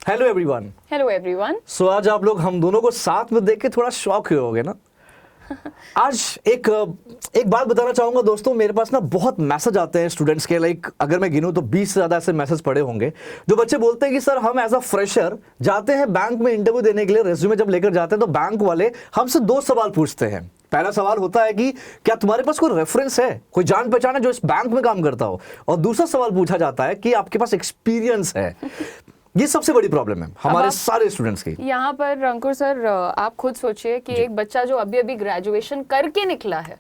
Hello everyone. Hello everyone. So आज आप लोग हम दोनों को साथ में देख के थोड़ा शॉक हुए होगे ना। आज एक बात बताना चाहूंगा दोस्तों, मेरे पास ना बहुत मैसेज आते हैं स्टूडेंट्स के, लाइक अगर मैं गिनूं तो 20 से ज्यादा ऐसे मैसेज पड़े होंगे जो बच्चे बोलते हैं कि सर हम एज अ फ्रेशर जाते हैं बैंक में इंटरव्यू देने के लिए, रेज्यूमे जब लेकर जाते हैं तो बैंक वाले हमसे 2 सवाल पूछते हैं। पहला सवाल होता है कि क्या तुम्हारे पास कोई रेफरेंस है, कोई जान पहचान है जो इस बैंक में काम करता हो, और दूसरा सवाल पूछा जाता है कि आपके पास एक्सपीरियंस है। ये सबसे बड़ी प्रॉब्लम है हमारे सारे स्टूडेंट्स की। यहाँ पर अंकुर सर आप खुद सोचिए कि एक बच्चा जो अभी अभी ग्रेजुएशन करके निकला है,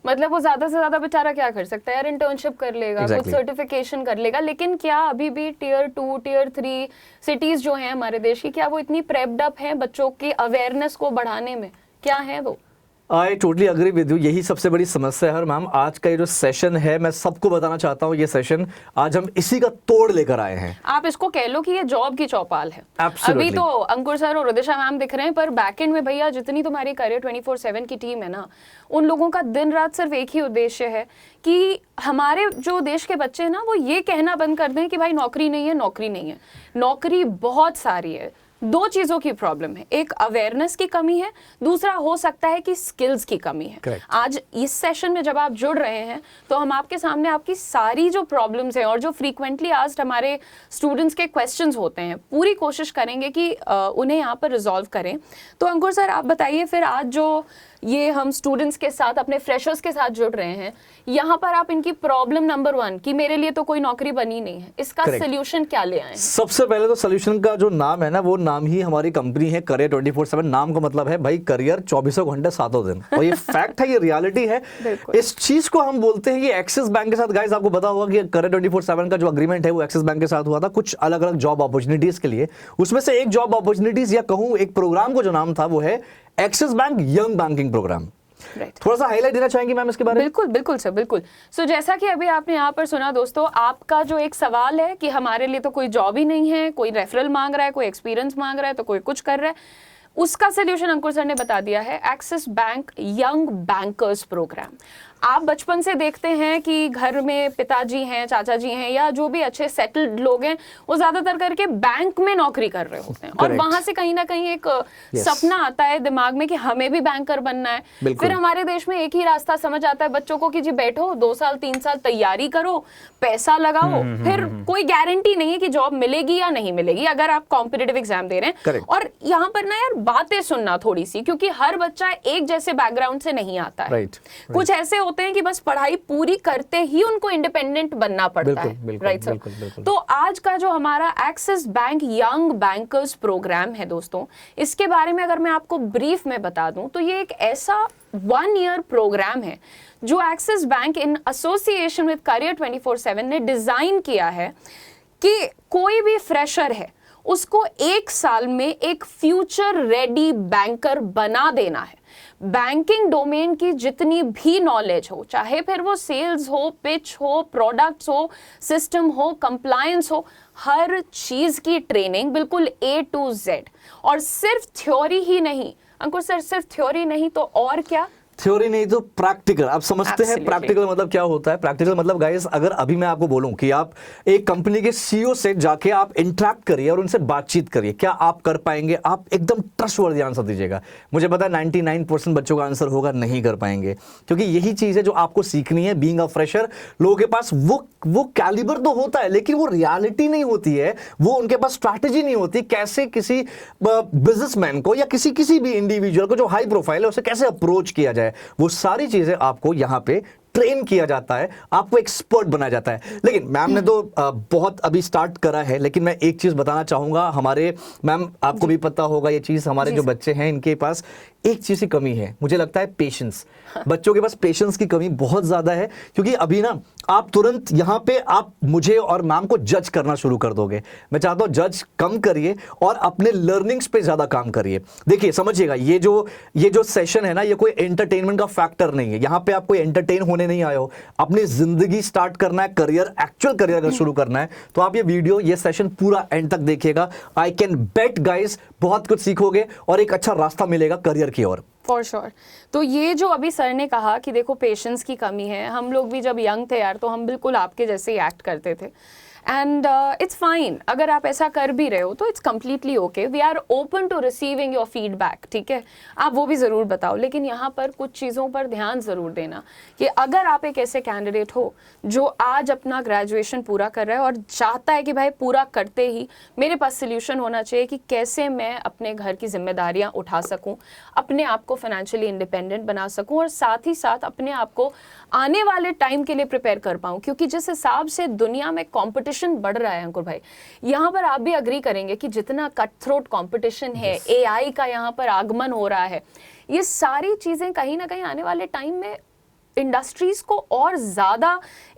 मतलब वो ज्यादा से ज्यादा बेचारा क्या कर सकता है यार, इंटर्नशिप कर लेगा, कुछ सर्टिफिकेशन कर लेगा, लेकिन क्या अभी भी टियर 2 टियर 3 सिटीज जो हैं हमारे देश की, क्या वो इतनी प्रेप्ड अप हैं बच्चों की अवेयरनेस को बढ़ाने में? क्या है वो? I totally agree with you, यही सबसे बड़ी समस्या है। मैम आज का ये जो सेशन है, मैं सबको बताना चाहता हूँ, ये सेशन आज हम इसी का तोड़ लेकर आए हैं। आप इसको कह लो कि ये जॉब की चौपाल है। Absolutely. अभी तो अंकुर सर और उदिशा मैम दिख रहे हैं, पर बैकएंड में भैया जितनी तुम्हारी करियर 24/7 की टीम है ना, उन लोगों का दिन रात सिर्फ एक ही उद्देश्य है कि हमारे जो देश के बच्चे हैं ना, वो ये कहना बंद कर दें कि भाई नौकरी नहीं है, नौकरी नहीं है। नौकरी बहुत सारी है। 2 चीजों की प्रॉब्लम है, एक अवेयरनेस की कमी है, दूसरा हो सकता है कि स्किल्स की कमी है। Correct. आज इस सेशन में जब आप जुड़ रहे हैं तो हम आपके सामने आपकी सारी जो प्रॉब्लम्स हैं और जो फ्रीक्वेंटली आस्क्ड हमारे स्टूडेंट्स के क्वेश्चंस होते हैं, पूरी कोशिश करेंगे कि उन्हें यहाँ पर रिजॉल्व करें। तो अंकुर सर आप बताइए फिर, आज जो ये हम स्टूडेंट्स के साथ, अपने फ्रेशर्स के साथ जुड़ रहे हैं, यहाँ पर आप इनकी प्रॉब्लम नंबर 1 कि मेरे लिए तो कोई नौकरी बनी नहीं है, इसका सोल्यूशन क्या ले आए? सबसे पहले तो सोल्यूशन का जो नाम है ना, वो नाम ही हमारी कंपनी है करियर 24/7। नाम का मतलब है भाई करियर 24 घंटे 7 दिन, और ये फैक्ट है, ये रियलिटी है। इस चीज को हम बोलते हैं, ये एक्सिस बैंक के साथ, गाइस आपको पता होगा कि करियर 24/7 का जो अग्रीमेंट है वो एक्सिस बैंक के साथ हुआ था, कुछ अलग अलग जॉब अपॉर्चुनिटीज के लिए। उसमें से एक जॉब अपॉर्चुनिटीज या कहूं एक प्रोग्राम को जो नाम था वो है Axis Bank young banking programme. थोड़ा सा हाईलाइट देना चाहेंगे मैम इसके बारे में? बिल्कुल बिल्कुल सर, बिल्कुल। सो जैसा कि अभी आपने यहाँ पर सुना दोस्तों, आपका जो एक सवाल है कि हमारे लिए तो कोई जॉब ही नहीं है, कोई रेफरल मांग रहा है, कोई एक्सपीरियंस मांग रहा है, तो कोई कुछ कर रहा है, उसका सोल्यूशन अंकुर सर ने बता दिया है, Axis Bank young bankers programme. आप बचपन से देखते हैं कि घर में पिताजी हैं, चाचा जी हैं, या जो भी अच्छे सेटल्ड लोग हैं, वो ज्यादातर करके बैंक में नौकरी कर रहे होते हैं। और वहां से कहीं ना कहीं एक सपना आता है दिमाग में कि हमें भी बैंकर बनना है। फिर हमारे देश में एक ही रास्ता समझ आता है बच्चों को कि जी बैठो 2 साल 3 साल तैयारी करो, पैसा लगाओ, फिर कोई गारंटी नहीं है कि जॉब मिलेगी या नहीं मिलेगी अगर आप कॉम्पिटिटिव एग्जाम दे रहे हैं। और यहाँ पर ना यार बातें सुनना थोड़ी सी, क्योंकि हर बच्चा एक जैसे बैकग्राउंड से नहीं आता है। कुछ ऐसे होते हैं कि बस पढ़ाई पूरी करते ही उनको इंडिपेंडेंट बनना पड़ता है। Right sir? तो आज का जो हमारा Axis Bank young bankers programme है दोस्तों, इसके बारे में अगर मैं आपको ब्रीफ में बता दूं तो ये एक ऐसा 1 ईयर प्रोग्राम है जो axis bank in association with career 24/7 ने डिजाइन किया है कि कोई भी फ्रेशर है उसको 1 साल में एक फ्यूचर रेडी बैंकर बना देना है। बैंकिंग डोमेन की जितनी भी नॉलेज हो, चाहे फिर वो सेल्स हो, पिच हो, प्रोडक्ट्स हो, सिस्टम हो, कंप्लायंस हो, हर चीज की ट्रेनिंग बिल्कुल A to Z। और सिर्फ थ्योरी ही नहीं अंकुर सर, सिर्फ थ्योरी नहीं तो और क्या? थ्योरी नहीं तो प्रैक्टिकल। आप समझते हैं प्रैक्टिकल मतलब क्या होता है? प्रैक्टिकल मतलब गाइस, अगर अभी मैं आपको बोलूं कि आप एक कंपनी के सीईओ से जाके आप इंटरेक्ट करिए और उनसे बातचीत करिए, क्या आप कर पाएंगे? आप एकदम ट्रस्टवर्दी आंसर दीजिएगा। मुझे पता है 99% बच्चों का आंसर होगा नहीं कर पाएंगे, क्योंकि यही चीज है जो आपको सीखनी है। बीइंग अ फ्रेशर, लोगों के पास वो कैलिबर तो होता है, लेकिन वो रियलिटी नहीं होती है, वो उनके पास स्ट्रैटेजी नहीं होती कैसे किसी बिजनेसमैन को या किसी भी इंडिविजुअल को जो हाई प्रोफाइल है उसे कैसे अप्रोच किया जाए। वो सारी चीजें आपको यहां पे ट्रेन किया जाता है, आपको एक्सपर्ट बनाया जाता है। लेकिन मैम ने तो बहुत अभी स्टार्ट करा है, लेकिन मैं एक चीज बताना चाहूंगा, हमारे मैम आपको भी पता होगा ये चीज, हमारे जो बच्चे हैं इनके पास एक चीज की कमी है, मुझे लगता है पेशेंस। बच्चों के पास पेशेंस की कमी बहुत ज्यादा है, क्योंकि अभी ना आप तुरंत यहाँ पे आप मुझे और मैम को जज करना शुरू कर दोगे। मैं चाहता हूँ जज कम करिए और अपने लर्निंग्स पे ज्यादा काम करिए। देखिए समझिएगा, ये जो सेशन है ना, ये कोई एंटरटेनमेंट का फैक्टर नहीं है। यहाँ पे आप कोई एंटरटेन होने नहीं आए हो, अपनी जिंदगी स्टार्ट करना है, करियर, एक्चुअल करियर अगर शुरू करना है तो आप ये वीडियो, ये सेशन पूरा एंड तक देखिएगा। आई कैन बेट गाइस, बहुत कुछ सीखोगे और एक अच्छा रास्ता मिलेगा करियर की ओर। For sure. तो ये जो अभी सर ने कहा कि देखो पेशेंस की कमी है, हम लोग भी जब यंग थे यार तो हम बिल्कुल आपके जैसे ही एक्ट करते थे। एंड इट्स फाइन, अगर आप ऐसा कर भी रहे हो तो it's completely okay, we are open to receiving your feedback, ठीक है, आप वो भी ज़रूर बताओ। लेकिन यहाँ पर कुछ चीज़ों पर ध्यान ज़रूर देना कि अगर आप एक ऐसे कैंडिडेट हो जो आज अपना ग्रेजुएशन पूरा कर रहा है और चाहता है कि भाई पूरा करते ही मेरे पास सोल्यूशन होना चाहिए कि कैसे मैं अपने घर की जिम्मेदारियाँ उठा सकूँ, अपने आप को फाइनेंशियली इंडिपेंडेंट बना सकूँ और साथ ही साथ अपने आप को आने वाले टाइम के लिए प्रिपेयर कर पाऊँ, क्योंकि जिस हिसाब से दुनिया में कंपटीशन बढ़ रहा है अंकुर भाई, यहाँ पर आप भी अग्री करेंगे कि जितना कट थ्रोट कंपटीशन है, एआई का यहाँ पर आगमन हो रहा है, ये सारी चीज़ें कहीं ना कहीं आने वाले टाइम में इंडस्ट्रीज को और ज्यादा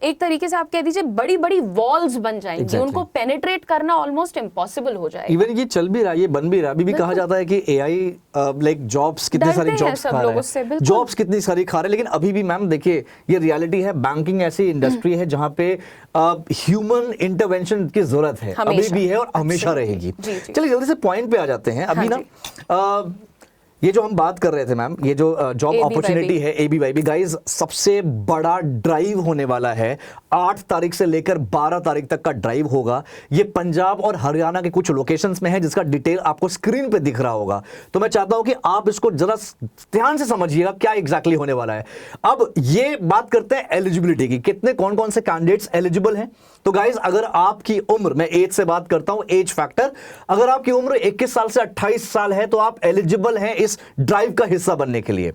एक तरीके से आप कह दीजिए बड़ी बड़ी वॉल्स बन जाएंगी, उनको पेनिट्रेट करना ऑलमोस्ट इम्पॉसिबल हो जाएगा। इवन ये चल भी रहा है, ये बन भी रहा है, अभी भी कहा जाता है कि एआई लाइक जॉब्स कितनी सारी जॉब्स खा रहा है, जॉब्स कितनी सारी खा रहा है, लेकिन अभी भी मैम देखिए ये रियलिटी है, बैंकिंग ऐसी इंडस्ट्री है जहां पे ह्यूमन इंटरवेंशन की जरूरत है, अभी भी है और हमेशा रहेगी। चलिए जल्दी से पॉइंट पे आ जाते हैं। अभी ना ये जो हम बात कर रहे थे मैम, ये जो जॉब अपॉर्चुनिटी है ABYB, गाइस सबसे बड़ा ड्राइव होने वाला है, 8 तारीख से लेकर 12 तारीख तक का ड्राइव होगा। ये पंजाब और हरियाणा के कुछ लोकेशंस में है, जिसका डिटेल आपको स्क्रीन पे दिख रहा होगा। तो मैं चाहता हूं कि आप इसको जरा ध्यान से समझिएगा क्या एग्जैक्टली होने वाला है। अब ये बात करते हैं एलिजिबिलिटी की, कितने कौन कौन से कैंडिडेट्स एलिजिबल हैं। तो गाइस अगर आपकी उम्र, मैं एज से बात करता हूं, एज फैक्टर, अगर आपकी उम्र 21 साल से 28 साल है तो आप एलिजिबल हैं इस ड्राइव का हिस्सा बनने के लिए।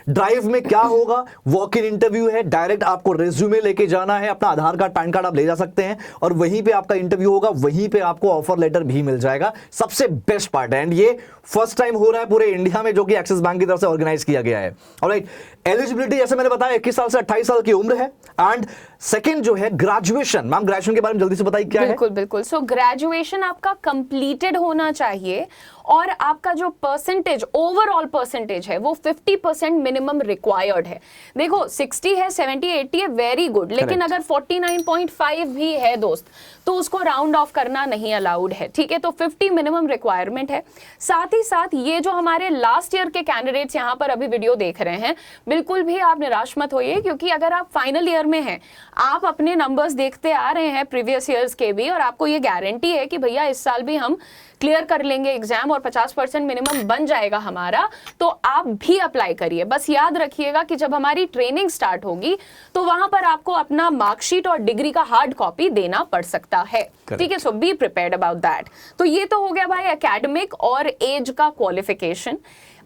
ड्राइव में क्या होगा, वॉक इन इंटरव्यू है, डायरेक्ट आपको रेज्यूमे लेके जाना है, अपना आधार कार्ड पैन कार्ड आप ले जा सकते हैं और वहीं पे आपका इंटरव्यू होगा, वहीं पे आपको ऑफर लेटर भी मिल जाएगा। सबसे बेस्ट पार्ट है, एंड ये फर्स्ट टाइम हो रहा है पूरे इंडिया में, जो कि एक्सिस बैंक की तरफ से ऑर्गेनाइज किया गया है। ऑलराइट, एलिजिबिलिटी जैसे मैंने बताया 21 साल से 28 साल की उम्र है। एंड सेकंड जो है ग्रेजुएशन, मैम ग्रेजुएशन के बारे में जल्दी से बताइए क्या है। बिल्कुल बिल्कुल, सो ग्रेजुएशन आपका कंप्लीटेड होना चाहिए और आपका जो परसेंटेज, ओवरऑल परसेंटेज है वो 50% मिनिमम रिक्वायर्ड है। देखो 60 है, 70, 80 है, वेरी गुड, लेकिन अगर 49.5 भी है दोस्त तो उसको राउंड ऑफ करना नहीं अलाउड है, ठीक है। तो 50 मिनिमम रिक्वायरमेंट है। साथ ही साथ ये जो हमारे लास्ट ईयर के कैंडिडेट्स यहाँ पर अभी वीडियो देख रहे हैं, बिल्कुल भी आप निराश मत होइए, क्योंकि अगर आप फाइनल ईयर में हैं, आप अपने नंबर्स देखते आ रहे हैं प्रीवियस ईयर्स के भी, और आपको ये गारंटी है कि भैया इस साल भी हम क्लियर कर लेंगे एग्जाम और 50% मिनिमम बन जाएगा हमारा, तो आप भी अप्लाई करिए। बस याद रखिएगा कि जब हमारी ट्रेनिंग स्टार्ट होगी तो वहां पर आपको अपना मार्कशीट और डिग्री का हार्ड कॉपी देना पड़ सकता है, ठीक है। So be prepared about that. तो ये तो हो गया भाई एकेडमिक और एज का क्वालिफिकेशन।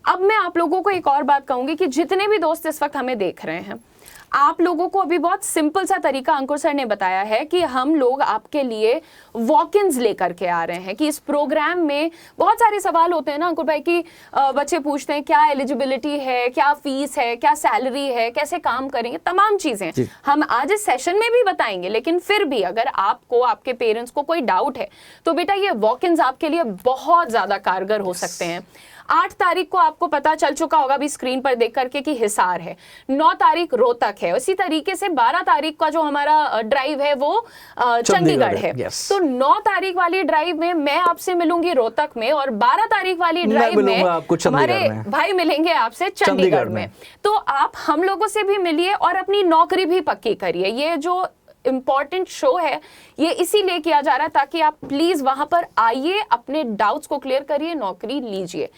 अब मैं आप लोगों को एक और बात कहूंगी कि जितने भी दोस्त इस वक्त हमें देख रहे हैं, आप लोगों को अभी बहुत सिंपल सा तरीका अंकुर सर ने बताया है कि हम लोग आपके लिए वॉक-इन्स लेकर के आ रहे हैं। कि इस प्रोग्राम में बहुत सारे सवाल होते हैं ना अंकुर भाई, कि बच्चे पूछते हैं क्या एलिजिबिलिटी है, क्या फीस है, क्या सैलरी है, कैसे काम करेंगे, तमाम चीजें हम आज इस सेशन में भी बताएंगे। लेकिन फिर भी अगर आपको, आपके पेरेंट्स को कोई डाउट है तो बेटा ये वॉक-इन्स आपके लिए बहुत ज्यादा कारगर हो सकते हैं। 8 तारीख को आपको पता चल चुका होगा अभी स्क्रीन पर देख करके कि हिसार है, 9 तारीख रोहतक है, इसी तरीके से 12 तारीख का जो हमारा ड्राइव है वो चंडीगढ़ है। तो 9 तारीख वाली ड्राइव में मैं आपसे मिलूंगी रोहतक में, और 12 तारीख वाली ड्राइव में हमारे भाई मिलेंगे आपसे चंडीगढ़ में। तो आप हम लोगों से भी मिलिए और अपनी नौकरी भी पक्की करिए। ये जो इम्पॉर्टेंट शो है ये इसीलिए किया जा रहा है ताकि आप प्लीज वहां पर आइए, अपने डाउट्स को क्लियर करिए, नौकरी लीजिए।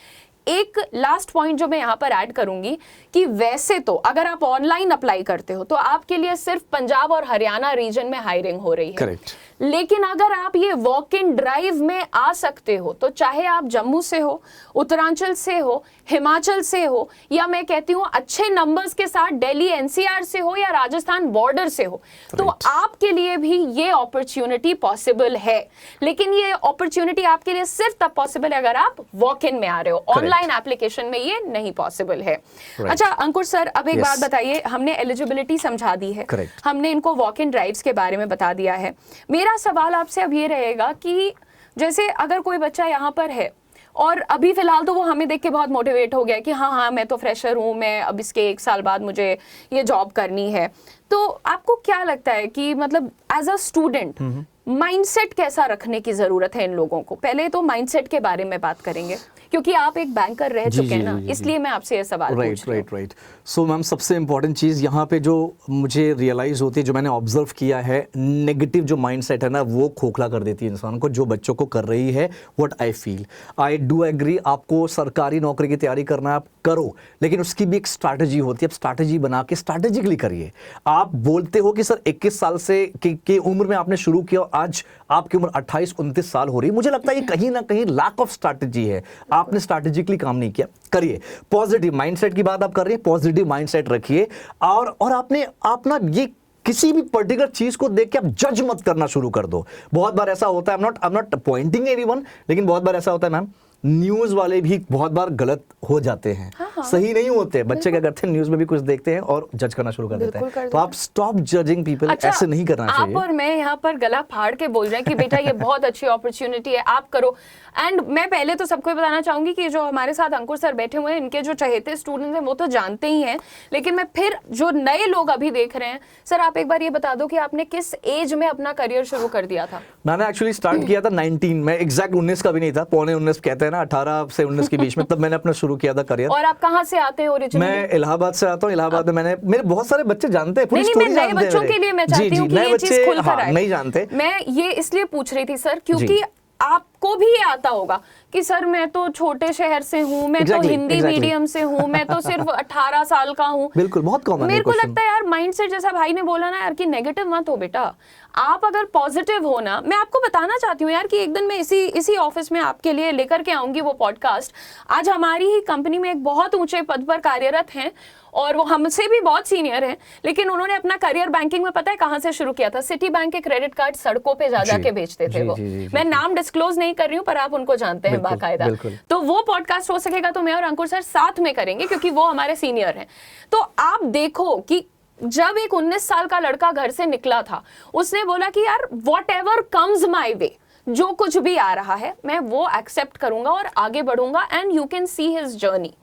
एक लास्ट पॉइंट जो मैं यहाँ पर ऐड करूंगी कि वैसे तो अगर आप ऑनलाइन अप्लाई करते हो तो आपके लिए सिर्फ पंजाब और हरियाणा रीजन में हायरिंग हो रही है। Correct. लेकिन अगर आप ये वॉक इन ड्राइव में आ सकते हो तो चाहे आप जम्मू से हो, उत्तरांचल से हो, हिमाचल से हो, या मैं कहती हूँ अच्छे नंबर्स के साथ दिल्ली NCR से हो या राजस्थान बॉर्डर से हो, तो आपके लिए भी ये अपॉर्चुनिटी पॉसिबल है। लेकिन ये अपॉर्चुनिटी आपके लिए सिर्फ तब पॉसिबल है अगर आप वॉक इन में आ रहे हो, ऑनलाइन एप्लीकेशन में ये नहीं पॉसिबल है। अच्छा अंकुर सर, अब एक बात बताइए, हमने एलिजिबिलिटी समझा दी है, हमने इनको वॉक इन ड्राइव्स के बारे में बता दिया है। मेरा सवाल आपसे अब ये रहेगा कि जैसे अगर कोई बच्चा यहाँ पर है और अभी फिलहाल तो वो हमें देख के बहुत मोटिवेट हो गया कि हाँ मैं तो फ्रेशर हूँ, मैं अब इसके 1 साल बाद मुझे ये जॉब करनी है, तो आपको क्या लगता है कि मतलब एज अ स्टूडेंट माइंडसेट कैसा रखने की जरूरत है इन लोगों को? पहले तो माइंडसेट के बारे में बात करेंगे क्योंकि आप एक बैंकर रह चुके हैं ना, इसलिए मैं आपसे ये सवाल पूछ रही हूँ। राइट। सो मैम, सबसे इंपॉर्टेंट चीज़ यहाँ पे जो मुझे रियलाइज़ होती है, जो मैंने ऑब्जर्व किया है, नेगेटिव जो माइंडसेट है ना, वो खोखला कर देती है इंसान को, जो बच्चों को कर रही है। What I feel, I do agree, आपको सरकारी नौकरी की तैयारी करना है, आप करो, लेकिन उसकी भी एक स्ट्रैटेजी होती है। आप स्ट्रैटेजी बना के स्ट्रैटेजिकली करिए। आप बोलते हो कि सर 21 साल से की उम्र में आपने शुरू किया, आज आपकी उम्र 28-29 साल हो रही है, मुझे लगता है ये कहीं ना कहीं लैक ऑफ स्ट्रैटेजी है। आपने स्ट्रैटेजिकली काम नहीं किया। करिए, पॉजिटिव माइंडसेट की बात आप कर रही हैं, पॉजिटिव माइंडसेट रखिए। और आपने अपना ये किसी भी पर्टिकुलर चीज को देख के आप जज मत करना शुरू कर दो। बहुत बार ऐसा होता है, I am not Poynting anyone, लेकिन बहुत बार ऐसा होता है मैम, न्यूज वाले भी बहुत बार गलत हो जाते हैं। हाँ। सही नहीं होते। बच्चे क्या करते हैं, न्यूज में भी कुछ देखते हैं और जज करना शुरू कर देते हैं। तो आप स्टॉप जजिंग पीपल। अच्छा, ऐसे नहीं करना चाहिए। आप और मैं यहाँ पर गला फाड़ के बोल रहे हैं कि बेटा ये बहुत अच्छी अपॉर्चुनिटी है, आप करो। एंड मैं पहले तो सबको बताना चाहूंगी कि जो हमारे साथ अंकुर सर बैठे हुए हैं, इनके जो चहेते स्टूडेंट्स हैं वो तो जानते ही हैं, लेकिन मैं फिर जो नए लोग अभी देख रहे हैं, सर आप एक बार ये बता दो कि आपने किस एज में अपना करियर शुरू कर दिया था? मैंने एक्चुअली स्टार्ट किया था 19 में, एग्जैक्ट 19 का भी नहीं था, पौने 19 कहते हैं ना, 18 से 19 के बीच में, तब मैंने अपना शुरू किया था करियर। और आप कहाँ से आते हैं ओरिजिनली? मैं इलाहाबाद से आता हूँ। इलाहाबाद में मेरे बहुत सारे बच्चे जानते हैं, पूरी स्टोरी जानते हैं। नए बच्चों के लिए मैं चाहती हूँ कि ये चीज खुलकर आए। नहीं जानते। मैं ये इसलिए पूछ रही थी सर, क्योंकि आपको भी ये आता होगा कि सर मैं तो छोटे शहर से हूँ, मैं तो हिंदी मीडियम से हूँ, मैं तो सिर्फ 18 साल का हूँ। बिल्कुल, बहुत कॉमन है। मेरे को लगता है यार, माइंडसेट जैसा भाई ने बोला ना यार, कि नेगेटिव मत हो बेटा, आप अगर पॉजिटिव हो ना। मैं आपको बताना चाहती हूँ यार कि एक दिन मैं इसी ऑफिस में आपके लिए लेकर के आऊंगी वो पॉडकास्ट। आज हमारी ही कंपनी में एक बहुत ऊंचे पद पर कार्यरत हैं और वो हमसे भी बहुत सीनियर हैं, लेकिन उन्होंने अपना करियर बैंकिंग में पता है कहां से शुरू किया था? सिटी बैंक के क्रेडिट कार्ड सड़कों पे जा के बेचते थे वो। मैं नाम डिस्क्लोज नहीं कर रही हूँ, पर आप उनको जानते हैं बाकायदा। तो वो पॉडकास्ट हो सकेगा तो मैं और अंकुर सर साथ में करेंगे, क्योंकि वो हमारे सीनियर हैं। तो आप देखो कि जब एक 19 साल का लड़का घर से निकला था, उसने बोला कि यार वॉट एवर कम्स माई वे, जो कुछ भी आ रहा है मैं वो एक्सेप्ट करूंगा और आगे बढ़ूंगा। And you can see his journey,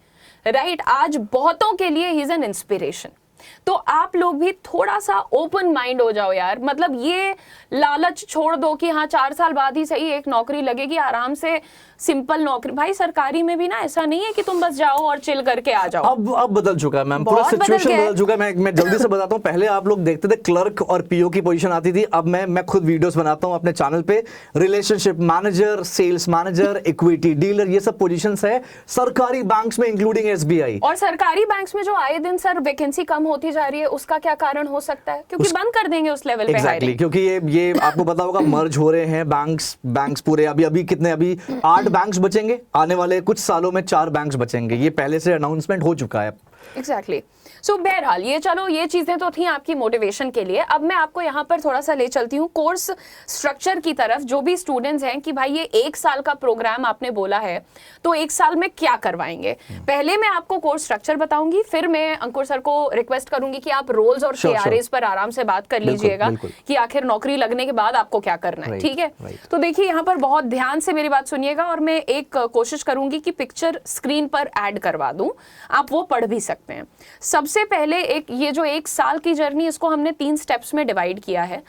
right? आज बहुतों के लिए ही इज एन इंस्पिरेशन। तो आप लोग भी थोड़ा सा ओपन माइंड हो जाओ यार, मतलब ये लालच छोड़ दो कि हाँ 4 साल बाद ही सही एक नौकरी लगेगी, आराम से सिंपल नौकरी। भाई सरकारी में भी ना ऐसा नहीं है कि तुम बस जाओ और चिल करके आ जाओ। अब बदल चुका है मैम, पूरा सिचुएशन बदल चुका है। मैं जल्दी से बताता हूँ। पहले आप लोग देखते थे क्लर्क और पीओ की पोजीशन आती थी, अब मैं खुद वीडियोस बनाता हूँ अपने चैनल पे। Relationship manager, sales manager, equity dealer, ये सब पोजीशंस है सरकारी बैंक्स में, इंक्लूडिंग एसबीआई। और सरकारी बैंक्स में जो आए दिन सर वैकेंसी कम होती जा रही है, उसका क्या कारण हो सकता है? क्योंकि बंद कर देंगे उस लेवल पे हायरिंग। क्योंकि ये आपको पता होगा, मर्ज हो रहे हैं बैंक्स पूरे। अभी कितने, अभी 8 बैंक्स बचेंगे, आने वाले कुछ सालों में 4 बैंक्स बचेंगे। ये पहले से अनाउंसमेंट हो चुका है। एग्जैक्टली। सो बहरहाल ये चलो, ये चीजें तो थी आपकी मोटिवेशन के लिए। अब मैं आपको यहाँ पर थोड़ा सा ले चलती हूँ कोर्स स्ट्रक्चर की तरफ। जो भी स्टूडेंट्स हैं कि भाई ये 1 साल का प्रोग्राम आपने बोला है, तो 1 साल में क्या करवाएंगे? पहले मैं आपको कोर्स स्ट्रक्चर बताऊंगी, फिर मैं अंकुर सर को रिक्वेस्ट करूंगी कि आप रोल्स और KRAs पर आराम से बात कर लीजिएगा कि आखिर नौकरी लगने के बाद आपको क्या करना है। ठीक है? तो देखिए यहाँ पर बहुत ध्यान से मेरी बात सुनिएगा, और मैं एक कोशिश करूंगी कि पिक्चर स्क्रीन पर ऐड करवा दूं, आप वो पढ़ भी सकते हैं। सबसे पहले ये जो 1 साल की जर्नी, इसको हमने 3 स्टेप्स में डिवाइड किया है।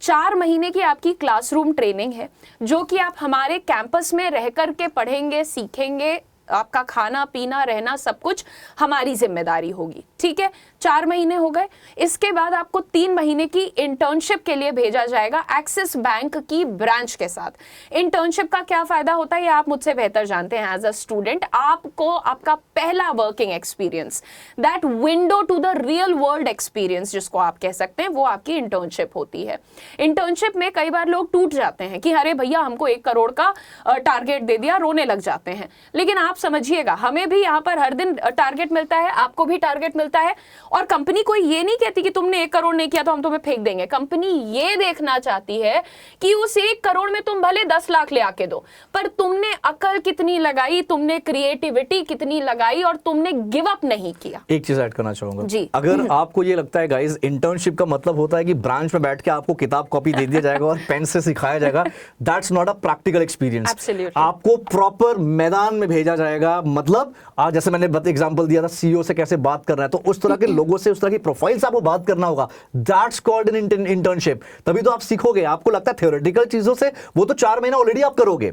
4 महीने की आपकी क्लासरूम ट्रेनिंग है, जो कि आप हमारे कैंपस में रह कर के पढ़ेंगे, सीखेंगे। आपका खाना पीना रहना सब कुछ हमारी जिम्मेदारी होगी। ठीक है? 4 महीने हो गए। इसके बाद आपको 3 महीने की इंटर्नशिप के लिए भेजा जाएगा एक्सिस बैंक की ब्रांच के साथ। इंटर्नशिप का क्या फायदा होता है ये आप मुझसे बेहतर जानते हैं। एज अ स्टूडेंट आपको आपका पहला working experience, that window to the real world experience जिसको आप कह सकते हैं, वो आपकी इंटर्नशिप होती है। इंटर्नशिप में कई बार लोग टूट जाते हैं कि अरे भैया हमको 1 करोड़ का टारगेट दे दिया, रोने लग जाते हैं। लेकिन आप समझिएगा, हमें भी यहाँ पर हर दिन टारगेट मिलता है, आपको भी टारगेट मिलता है, और कंपनी कोई ये नहीं कहती कि तुमने 1 करोड़ नहीं किया तो हम तुम्हें फेंक देंगे। कंपनी ये देखना चाहती है कि उस 1 करोड़ में तुम भले 10 लाख ले आके दो, पर तुमने अकल कितनी लगाई, तुमने क्रिएटिविटी कितनी लगाई, और तुमने गिव अप नहीं किया। एक चीज ऐड करना चाहूंगा जी। अगर आपको ये लगता है गाइस इंटर्नशिप का मतलब होता है कि ब्रांच में बैठ के आपको किताब कॉपी दे दिया जाएगा और पेन से सिखाया जाएगा, that's not a practical experience. आपको प्रॉपर मैदान में भेजा जाएगा। मतलब आज जैसे मैंने एग्जांपल दिया था सीईओ से कैसे बात करना है, तो उस तरह के लोगों से, उस तरह की प्रोफाइल से आपको बात करना होगा। That's called an internship. तभी तो आप सीखोगे। आपको लगता है थ्योरेटिकल चीजों से, वो तो 4 महीना ऑलरेडी आप करोगे,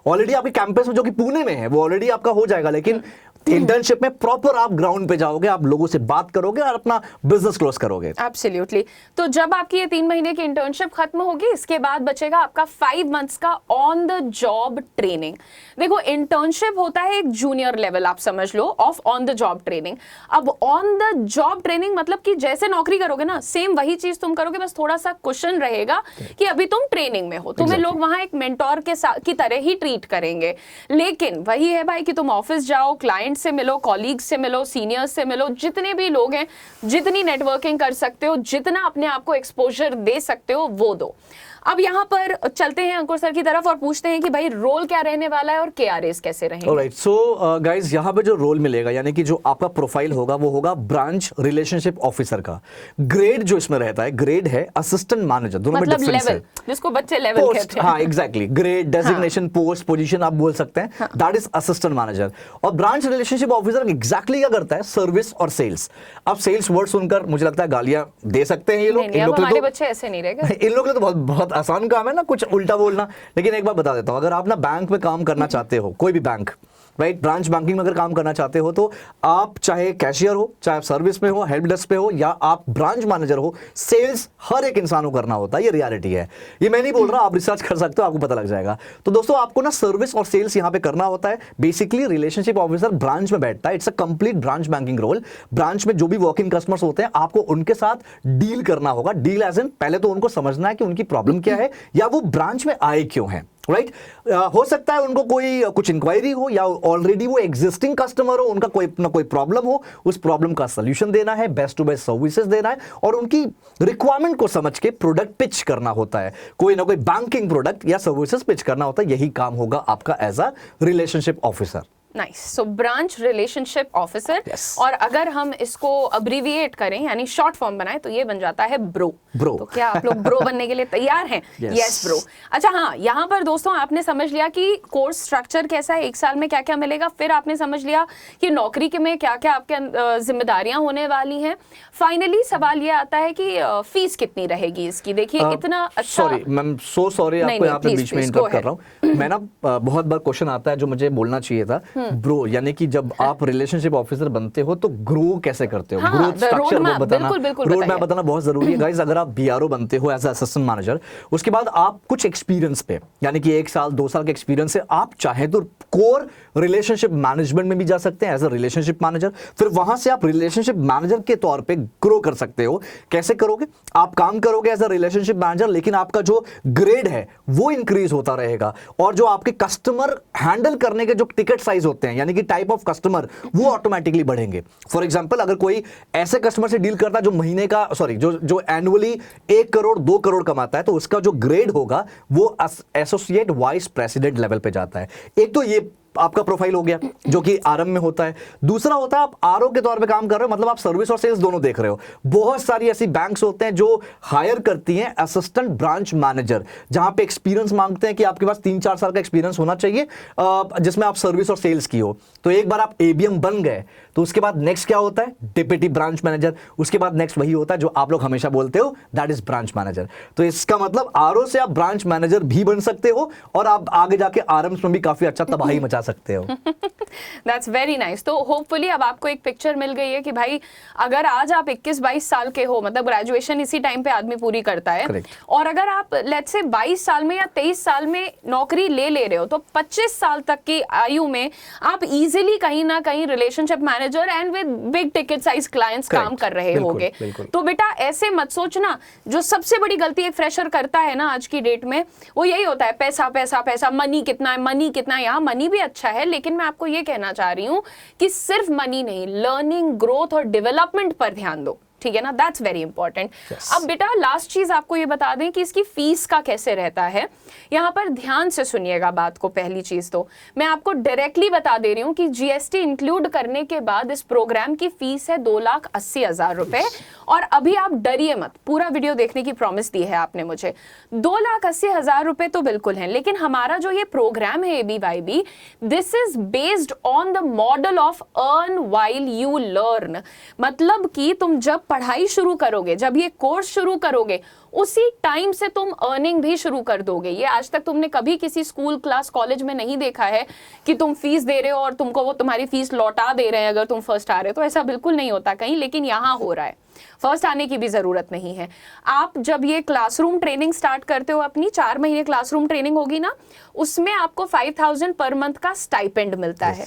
ऑलरेडी आपके कैंपस में जो कि पुणे में है वो ऑलरेडी आपका हो जाएगा, लेकिन इंटर्नशिप में प्रॉपर आप ग्राउंड पे जाओगे, आप लोगों से बात करोगे और अपना बिजनेस क्लोज करोगे। एब्सोल्युटली। तो जब आपकी ये 3 महीने की इंटर्नशिप खत्म होगी, इसके बाद बचेगा आपका 5 मंथ्स का ऑन द जॉब ट्रेनिंग। देखो, इंटर्नशिप होता है एक जूनियर लेवल, आप समझ लो, of on the job training. अब ऑन द जॉब ट्रेनिंग मतलब कि जैसे नौकरी करोगे ना, सेम वही चीज तुम करोगे, बस थोड़ा सा क्वेश्चन रहेगा कि अभी तुम ट्रेनिंग में हो, तुम्हें लोग वहां एक मेंटोर के साथ की तरह ही ट्रीट करेंगे। लेकिन वही है भाई कि तुम ऑफिस जाओ, क्लाइंट से मिलो, कॉलीग से मिलो, सीनियर्स से मिलो, जितने भी लोग हैं, जितनी नेटवर्किंग कर सकते हो, जितना अपने आप को एक्सपोजर दे सकते हो, वो दो। अब यहाँ पर चलते हैं अंकुर सर की तरफ और पूछते हैं कि भाई रोल क्या रहने वाला है और KRAs कैसे रहेंगे। ऑलराइट, सो गाइस, यहाँ पे जो रोल मिलेगा, यानी कि जो आपका प्रोफाइल होगा वो होगा ब्रांच रिलेशनशिप ऑफिसर का। ग्रेड जो इसमें रहता है, ग्रेड है असिस्टेंट मैनेजर, दोनों में डिफरेंस है। जिसको बच्चे लेवल कहते हैं। हाँ, exactly. Grade, designation, post, position आप बोल सकते हैं, दैट इज असिस्टेंट मैनेजर। और ब्रांच रिलेशनशिप ऑफिसर एग्जैक्टली क्या करता है? सर्विस और सेल्स। अब सेल्स वर्ड सुनकर मुझे लगता है गालियां दे सकते हैं ये लोग। हमारे बच्चे ऐसे नहीं रहेंगे। इन लोगों के लिए तो बहुत आसान काम है ना, कुछ उल्टा बोलना। लेकिन एक बार बता देता हूं, अगर आप ना बैंक में काम करना चाहते हो, कोई भी बैंक, राइट, ब्रांच बैंकिंग में अगर काम करना चाहते हो, तो आप चाहे कैशियर हो, चाहे आप सर्विस में हो, हेल्प डेस्क पे हो, या आप ब्रांच मैनेजर हो, सेल्स हर एक इंसान को करना होता है। ये रियलिटी है, ये मैं नहीं बोल रहा, आप रिसर्च कर सकते हो, आपको पता लग जाएगा। तो दोस्तों, आपको ना सर्विस और सेल्स यहां पे करना होता है। बेसिकली रिलेशनशिप ऑफिसर ब्रांच में बैठता है, it's a complete branch banking role. Branch में जो भी वर्किंग कस्टमर्स होते हैं, आपको उनके साथ डील करना होगा। डील एज इन, पहले तो उनको समझना है कि उनकी प्रॉब्लम क्या है, या वो ब्रांच में आए क्यों हैं, राइट। हो सकता है उनको कोई कुछ इंक्वायरी हो, या ऑलरेडी वो एग्जिस्टिंग कस्टमर हो, उनका कोई ना कोई प्रॉब्लम हो, उस प्रॉब्लम का सोल्यूशन देना है, बेस्ट टू बेस्ट सर्विसेज देना है, और उनकी रिक्वायरमेंट को समझ के प्रोडक्ट पिच करना होता है। कोई ना कोई बैंकिंग प्रोडक्ट या सर्विसेज पिच करना होता है। यही काम होगा आपका as a relationship officer. Nice. So branch relationship officer, और अगर हम इसको अब्रीविएट करें यानी शॉर्ट फॉर्म बनाएं तो ये बन जाता है ब्रो। तो क्या आप लोग ब्रो बनने के लिए तैयार हैं? Yes bro. अच्छा, हाँ, यहाँ पर दोस्तों आपने समझ लिया कि कोर्स स्ट्रक्चर कैसा है, 1 साल में क्या क्या मिलेगा, फिर आपने समझ लिया कि नौकरी के में क्या क्या आपके जिम्मेदारियां होने वाली हैं। फाइनली सवाल ये आता है कि फीस कितनी रहेगी इसकी। देखिए, इतना अच्छा, सॉरी मैम, सो सॉरी, आपको यहाँ पे बीच में इंटरप्ट कर रहा हूँ मैं ना। बहुत बार क्वेश्चन आता है जो मुझे बोलना चाहिए था। ग्रो यानी कि जब आप रिलेशनशिप ऑफिसर बनते हो तो ग्रो कैसे करते हो, ग्रोथ स्ट्रक्चर वो बताना, रोड मैप बताना बहुत जरूरी है गाइस। अगर आप BRO बनते हो एज असिस्टेंट मैनेजर, उसके बाद आप कुछ एक्सपीरियंस पे, यानी कि 1 साल 2 साल के एक्सपीरियंस से आप चाहे तो कोर रिलेशनशिप मैनेजमेंट में भी जा सकते हैं एज अ रिलेशनशिप मैनेजर। फिर वहां से आप रिलेशनशिप मैनेजर के तौर पे ग्रो कर सकते हो। कैसे करोगे? आप काम करोगे एज अ रिलेशनशिप मैनेजर, लेकिन आपका जो ग्रेड है वो इंक्रीज होता रहेगा, और जो आपके कस्टमर हैंडल करने के जो टिकट साइज होते हैं, यानी कि टाइप ऑफ कस्टमर, वो ऑटोमेटिकली बढ़ेंगे। फॉर एग्जांपल, अगर कोई ऐसे कस्टमर से डील करता है जो महीने का जो एनुअली 1 करोड़ 2 करोड़ कमाता है, तो उसका जो ग्रेड होगा वो एसोसिएट वाइस प्रेसिडेंट लेवल पे जाता है। एक तो ये आपका प्रोफाइल हो गया जो कि आरएम में होता है। दूसरा होता है आप आरओ के तौर पे काम कर रहे हो, मतलब आप सर्विस और सेल्स दोनों देख रहे हो। बहुत सारी ऐसी बैंक्स होते हैं जो हायर करती हैं असिस्टेंट ब्रांच मैनेजर, जहां पे एक्सपीरियंस मांगते हैं कि आपके पास 3-4 साल का एक्सपीरियंस होना चाहिए, जिसमें आप सर्विस और सेल्स की हो। तो एक बार आप एबीएम बन गए तो उसके बाद नेक्स्ट क्या होता है? Deputy branch manager. उसके बाद नेक्स्ट वही होता है जो आप लोग हमेशा बोलते हो, दैट इज ब्रांच मैनेजर। तो इसका मतलब आरओ से आप ब्रांच मैनेजर भी बन सकते हो, और आप आगे जाके आरएम्स में भी काफी अच्छा तबाही मचा सकते हो। That's very nice। तो होपफुली अब आपको एक पिक्चर मिल गई है कि भाई अगर आज आप 21-22 साल के हो, मतलब ग्रेजुएशन इसी टाइम पे आदमी पूरी करता है, Correct। और अगर आप लेट्स से 22 साल में या 23 साल में नौकरी ले रहे हो, तो 25 साल तक की आयु में आप इजीली कहीं ना कहीं relationship manager and with big ticket size clients काम कर रहे होगे। तो बेटा ऐसे मत सोचना। जो सबसे बड़ी गलती एक फ्रेशर करता है ना आज की डेट में, वो यही होता है, पैसा पैसा पैसा, मनी कितना है, मनी कितना है। यहाँ मनी भी अच्छा है, लेकिन मैं आपको ये कहना चाह रही हूं कि सिर्फ मनी नहीं, लर्निंग, ग्रोथ और डेवलपमेंट पर ध्यान दो। ठीक है ना, दैट्स वेरी इंपॉर्टेंट। Yes. अब बेटा लास्ट चीज आपको ये बता दें कि इसकी फीस का कैसे रहता है। यहाँ पर ध्यान से सुनिएगा बात को। पहली चीज तो मैं आपको डायरेक्टली बता दे रही हूँ कि जीएसटी इंक्लूड करने के बाद इस प्रोग्राम की फीस है 2,80,000 रुपए। और अभी आप डरिए मत, पूरा वीडियो देखने की प्रॉमिस दी है आपने मुझे। 2,80,000 रुपए तो बिल्कुल हैं, लेकिन हमारा जो ये प्रोग्राम है ABYB, this is based on the model of earn while you learn. मतलब कि तुम जब पढ़ाई शुरू करोगे, जब ये कोर्स शुरू करोगे, उसी टाइम से तुम अर्निंग भी शुरू कर दोगे। ये आज तक तुमने कभी किसी स्कूल, क्लास, कॉलेज में नहीं देखा है कि तुम फीस दे रहे हो और तुमको वो तुम्हारी फीस लौटा दे रहे हैं अगर तुम फर्स्ट आ रहे हो। तो ऐसा बिल्कुल नहीं होता कहीं, लेकिन यहाँ हो रहा है। फर्स्ट आने की भी जरूरत नहीं है। आप जब ये क्लासरूम ट्रेनिंग स्टार्ट करते हो, अपनी 4 महीने क्लासरूम ट्रेनिंग होगी ना, उसमें आपको 5,000 पर मंथ का स्टाइपेंड मिलता है।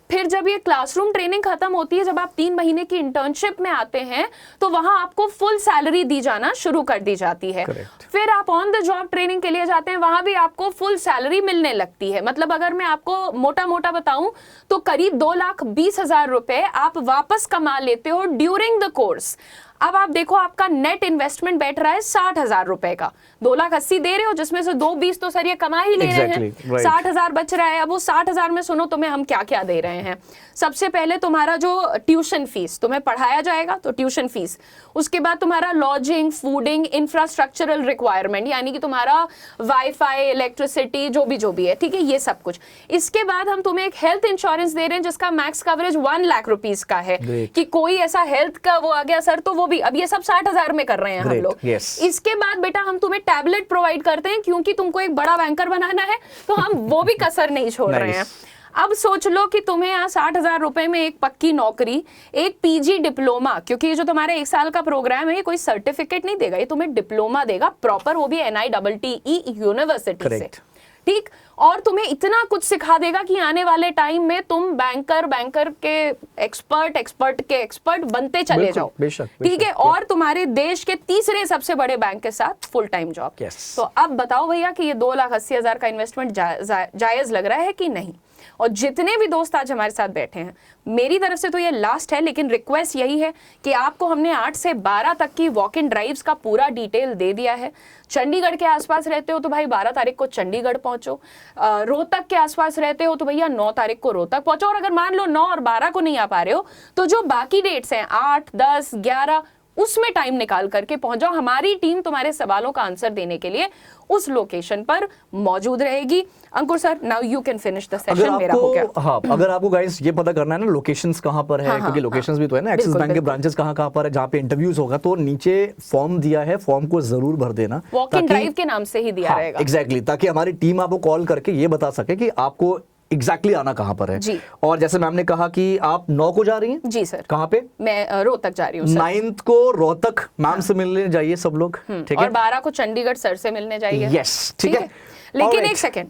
फिर जब ये क्लासरूम ट्रेनिंग खत्म होती है, जब आप 3 महीने की इंटर्नशिप में आते हैं, तो वहां आपको फुल सैलरी दी जाना शुरू कर दी जाती है। Correct. फिर आप ऑन द जॉब ट्रेनिंग के लिए जाते हैं, वहां भी आपको फुल सैलरी मिलने लगती है। मतलब अगर मैं आपको मोटा मोटा बताऊं तो करीब 2,20,000 रुपए आप वापस कमा लेते हो ड्यूरिंग द कोर्स। अब आप देखो, आपका नेट इन्वेस्टमेंट बैठ रहा है 60,000 रुपए का। 2,80,000 दे रहे हो, जिसमें से 2,20,000 तो सर ये कमा ही ले रहे हैं। right. 60,000 बच रहा है। अब वो 60,000 में सुनो तुम्हें हम क्या क्या दे रहे हैं। सबसे पहले तुम्हारा जो ट्यूशन फीस, तुम्हें पढ़ाया जाएगा तो ट्यूशन फीस। उसके बाद तुम्हारा लॉजिंग, फूडिंग, इंफ्रास्ट्रक्चरल रिक्वायरमेंट, यानी कि तुम्हारा वाईफाई, इलेक्ट्रिसिटी, जो भी है, ठीक है, ये सब कुछ। इसके बाद हम तुम्हें एक हेल्थ इंश्योरेंस दे रहे हैं जिसका मैक्स कवरेज 1 लाख रुपीस का है। कि कोई ऐसा हेल्थ का वो आ गया सर, तो वो भी, अब ये सब 60,000 में कर रहे हैं हम लोग। इसके बाद बेटा हम तुम्हें टैबलेट प्रोवाइड करते हैं, क्योंकि तुमको एक बड़ा बैंकर बनाना है, तो हम वो भी कसर नहीं छोड़ रहे हैं। अब सोच लो कि तुम्हें यहाँ 60,000 रुपए में एक पक्की नौकरी, एक पीजी डिप्लोमा, क्योंकि ये जो तुम्हारा 1 साल का प्रोग्राम है, ये कोई सर्टिफिकेट नहीं देगा, ये तुम्हें डिप्लोमा देगा प्रॉपर, वो भी NITTE यूनिवर्सिटी से, ठीक। और तुम्हें इतना कुछ सिखा देगा कि आने वाले टाइम में तुम बैंकर के एक्सपर्ट के एक्सपर्ट बनते चले जाओ, ठीक है। और तुम्हारे देश के तीसरे सबसे बड़े बैंक के साथ फुल टाइम जॉब। तो अब बताओ भैया कि ये 2,80,000 का इन्वेस्टमेंट जायज लग रहा है कि नहीं। और जितने भी दोस्त आज हमारे साथ बैठे हैं, मेरी तरफ से तो ये लास्ट है, लेकिन रिक्वेस्ट यही है कि आपको हमने 8 से 12 तक की वॉक इन ड्राइव्स का पूरा डिटेल दे दिया है। चंडीगढ़ के आसपास रहते हो तो भाई 12 तारीख को चंडीगढ़ पहुंचो। रोहतक के आसपास रहते हो तो भैया 9 तारीख को रोहतक पहुंचो। और अगर मान लो 9 और 12 को नहीं आ पा रहे हो, तो जो बाकी डेट्स हैं 8, 10, 11, उसमें टाइम निकाल करके पहुंच जाओ। हमारी टीम तुम्हारे सवालों का आंसर देने के लिए उस लोकेशन पर मौजूद रहेगी। Ankur sir, now you can finish the session. मेरा हो गया। हाँ, अगर आपको गाइस ये पता करना है ना लोकेशंस कहाँ पर है, क्योंकि लोकेशंस भी तो है ना, एक्सिस बैंक के ब्रांचेस कहाँ पर है जहाँ पे इंटरव्यूज होगा, तो नीचे फॉर्म दिया है, फॉर्म को जरूर भर देना। वॉक इन ड्राइव के नाम से ही दिया रहेगा। एग्जैक्टली, ताकि हमारी टीम आपको कॉल करके ये बता सके कि आपको एग्जैक्टली आना कहाँ पर है जी। और जैसे मैम ने कहा कि आप 9 को जा रही हैं। जी सर। कहाँ पे? मैं रोहतक जा रही हूँ। 9 को रोहतक मैम से मिलने जाइए सब लोग, ठीक है। और 12 को चंडीगढ़ सर से मिलने जाइए। यस, ठीक है। लेकिन एक सेकेंड,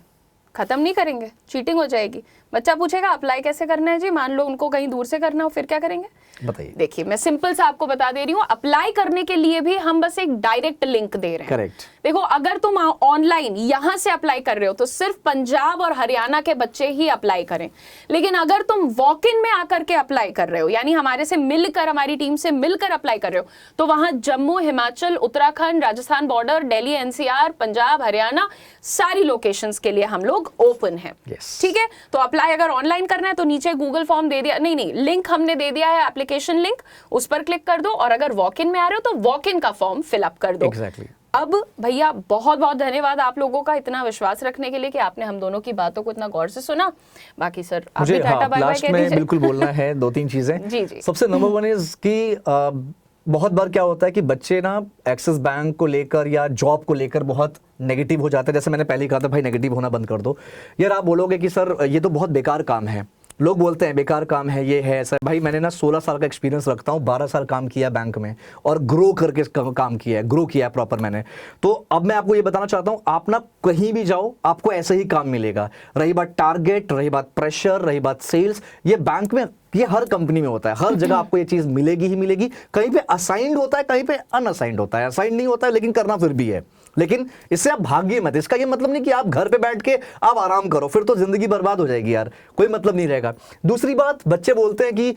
खत्म नहीं करेंगे, चीटिंग हो जाएगी। बच्चा पूछेगा अप्लाई कैसे करना है जी, मान लो उनको कहीं दूर से करना हो, फिर क्या करेंगे बताइए। देखिए, मैं सिंपल सा आपको बता दे रही हूँ। अप्लाई करने के लिए भी हम बस एक डायरेक्ट लिंक दे रहे हैं। करेक्ट। देखो, अगर तुम ऑनलाइन यहां से अप्लाई कर रहे हो तो सिर्फ पंजाब और हरियाणा के बच्चे ही अप्लाई करें। लेकिन अगर तुम वॉक इन में आकर के अप्लाई कर रहे हो, यानी हमारे से मिलकर, हमारी टीम से मिलकर अप्लाई कर रहे हो, तो वहां जम्मू, हिमाचल, उत्तराखंड, राजस्थान बॉर्डर, दिल्ली NCR, पंजाब, हरियाणा, सारी लोकेशंस के लिए हम लोग ओपन है, ठीक है। तो अप्लाई अगर ऑनलाइन करना है तो नीचे गूगल फॉर्म दे दिया, नहीं लिंक हमने दे दिया है, एप्लीकेशन लिंक, उस पर क्लिक कर दो। और अगर वॉक इन में आ रहे हो तो वॉक इन का फॉर्म फिलअप कर दो। Exactly. अब भैया बहुत बहुत धन्यवाद आप लोगों का इतना विश्वास रखने के लिए कि आपने हम दोनों की बातों को इतना गौर से सुना। बाकी सर आप भी टाटा बाय बाय कह दीजिए। बिल्कुल बोलना है 2-3 चीजें। जी जी। सबसे नंबर 1 इज कि बहुत बार क्या होता है कि बच्चे ना एक्सिस बैंक को लेकर या जॉब को लेकर बहुत नेगेटिव हो जाते हैं। जैसे मैंने पहले कहा था, भाई नेगेटिव होना बंद कर दो। यार आप बोलोगे कि सर ये तो बहुत बेकार काम है, लोग बोलते हैं बेकार काम है, ये है सर। भाई मैंने ना 16 साल का एक्सपीरियंस रखता हूँ, 12 साल काम किया बैंक में और ग्रो करके काम किया है, ग्रो किया है प्रॉपर मैंने। तो अब मैं आपको ये बताना चाहता हूँ, आप ना कहीं भी जाओ आपको ऐसे ही काम मिलेगा। रही बात टारगेट, रही बात प्रेशर, रही बात सेल्स, ये बैंक में ये हर कंपनी में होता है, हर जगह आपको ये चीज मिलेगी ही मिलेगी। कहीं पे असाइंड होता है, कहीं पे अनअसाइंड होता है। असाइंड नहीं होता है लेकिन करना फिर भी है, लेकिन इससे आप भागिए मत। इसका ये मतलब नहीं कि आप घर पे बैठ के आप आराम करो, फिर तो जिंदगी बर्बाद हो जाएगी यार, कोई मतलब नहीं रहेगा। दूसरी बात, बच्चे बोलते हैं कि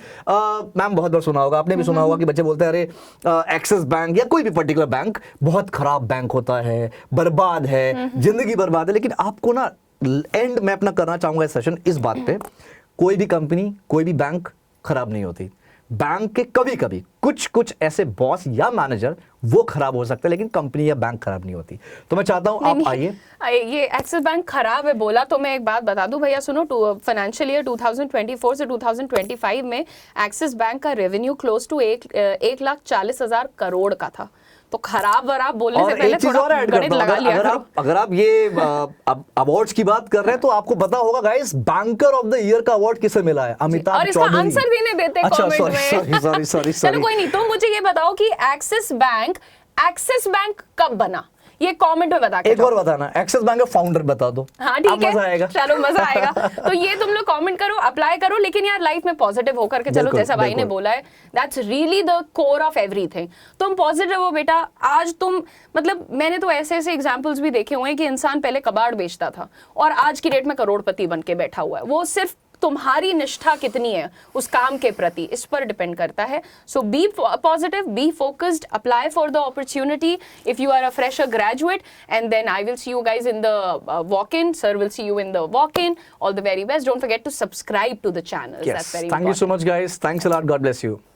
मैम बहुत बार सुना होगा, आपने भी सुना होगा कि बच्चे बोलते हैं अरे एक्सिस बैंक या कोई भी पर्टिकुलर बैंक बहुत खराब बैंक होता है, बर्बाद है, जिंदगी बर्बाद है। लेकिन आपको ना एंड में अपना करना चाहूंगा इस सेशन इस बात पे, कोई भी कंपनी, कोई भी बैंक खराब नहीं होती। बैंक के कभी कभी कुछ ऐसे बॉस या मैनेजर वो खराब हो सकते हैं, लेकिन कंपनी या बैंक खराब नहीं होती। तो मैं चाहता हूं आप आइए। ये एक्सिस बैंक खराब है बोला तो मैं एक बात बता दूं भैया, सुनो, फाइनेंशियल ईयर 2024 से 2025 में एक्सिस बैंक का रेवेन्यू क्लोज टू 1,40,000 करोड़ का था। तो खराब वराब बोलने से पहले थोड़ा गणित लगा लिया। अगर आप ये अवार्ड्स की बात कर रहे हैं तो आपको पता होगा guys, banker of the year का अवार्ड किसे मिला है? अमिताभ और इसका आंसर भी नहीं देते कमेंट में। सॉरी चलो कोई नहीं, तुम मुझे ये बताओ कि एक्सिस बैंक कब बना, ये कमेंट में बता के एक बार बताना। एक्सिस बैंक का फाउंडर बता दो। हाँ ठीक है, मजा आएगा। चलो मजा आएगा। तो ये तुम लोग कमेंट करो, अप्लाई करो, लेकिन यार लाइफ में पॉजिटिव होकर के चलो, जैसा भाई ने बोला है, that's really the core of everything. तुम पॉजिटिव हो बेटा। आज तुम, मतलब मैंने तो ऐसे ऐसे एग्जांपल्स भी देखे हुए हैं कि इंसान पहले कबाड़ बेचता था और आज की डेट में करोड़पति बन के बैठा हुआ है। वो सिर्फ तुम्हारी निष्ठा कितनी है उस काम के प्रति, इस पर डिपेंड करता है। So be positive, be focused, apply for the opportunity if you are a fresher graduate, and then I will see you guys in the walk in, sir will see you in the walk in. All the very best, don't forget to subscribe to the channel, that's very important. Thank you so much guys, thanks a lot, God bless you.